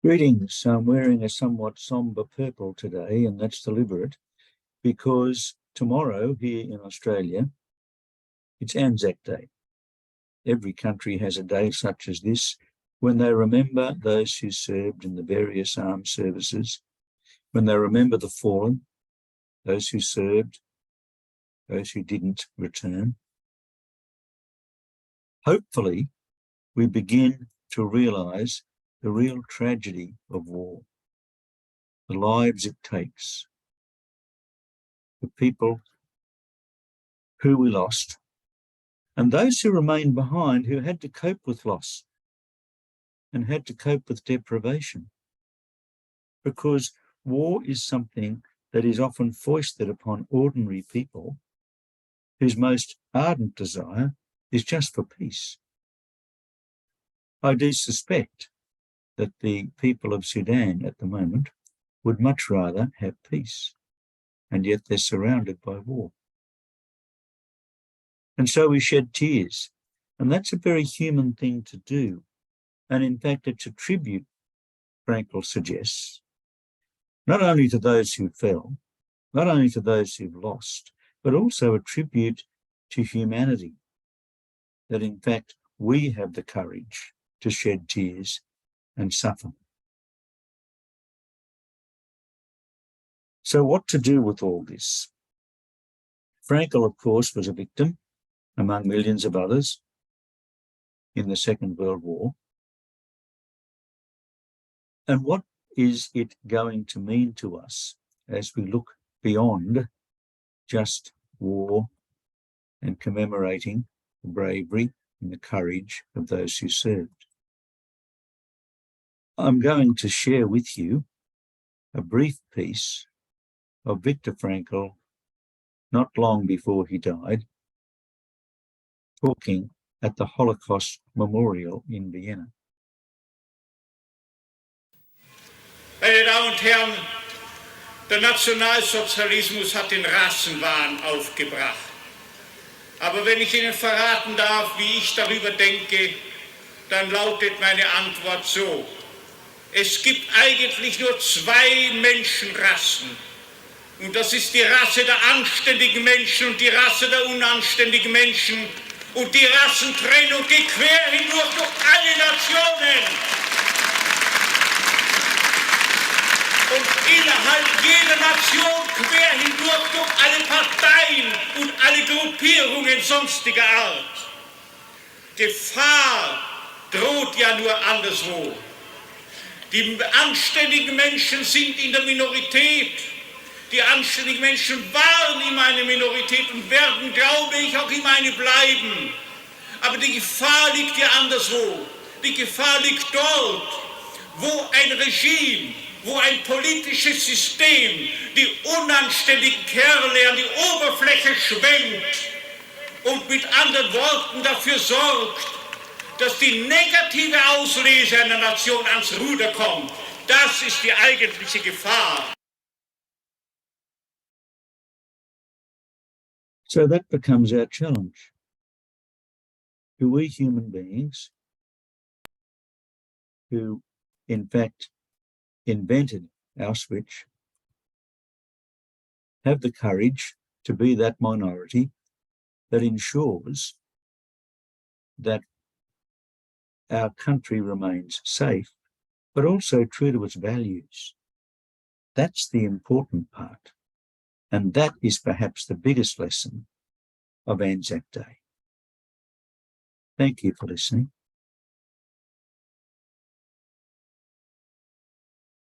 Greetings. I'm wearing a somewhat sombre purple today, and that's deliberate because tomorrow here in Australia, it's Anzac Day. Every country has a day such as this when they remember those who served in the various armed services, when they remember the fallen, those who served, those who didn't return. Hopefully, we begin to realise the real tragedy of war, the lives it takes, the people who we lost, and those who remained behind who had to cope with loss and had to cope with deprivation. Because war is something that is often foisted upon ordinary people whose most ardent desire is just for peace. I do suspect that the people of Sudan at the moment would much rather have peace, and yet they're surrounded by war. And so we shed tears, and that's a very human thing to do. And in fact, it's a tribute, Frankl suggests, not only to those who fell, not only to those who've lost, but also a tribute to humanity, that in fact we have the courage to shed tears and suffer. So what to do with all this? Frankl, of course, was a victim, among millions of others, in the Second World War. And what is it going to mean to us as we look beyond just war and commemorating the bravery and the courage of those who served? I'm going to share with you a brief piece of Viktor Frankl not long before he died, talking at the Holocaust Memorial in Vienna. Meine Damen und Herren, der Nationalsozialismus hat den Rassenwahn aufgebracht. Aber wenn ich Ihnen verraten darf, wie ich darüber denke, dann lautet meine Antwort so: Es gibt eigentlich nur zwei Menschenrassen. Und das ist die Rasse der anständigen Menschen und die Rasse der unanständigen Menschen. Und die Rassentrennung geht quer hindurch durch alle Nationen. Und innerhalb jeder Nation quer hindurch durch alle Parteien und alle Gruppierungen sonstiger Art. Gefahr droht ja nur anderswo. Die anständigen Menschen sind in der Minorität. Die anständigen Menschen waren immer eine Minorität und werden, glaube ich, auch immer eine bleiben. Aber die Gefahr liegt ja anderswo. Die Gefahr liegt dort, wo ein Regime, wo ein politisches System die unanständigen Kerle an die Oberfläche schwemmt und mit anderen Worten dafür sorgt, dass die negative Auslese einer Nation ans Ruder kommt. Das ist die eigentliche Gefahr. So that becomes our challenge. Do we human beings, who in fact invented our switch, have the courage to be that minority that ensures that our country remains safe, but also true to its values? That's the important part. And that is perhaps the biggest lesson of Anzac Day. Thank you for listening.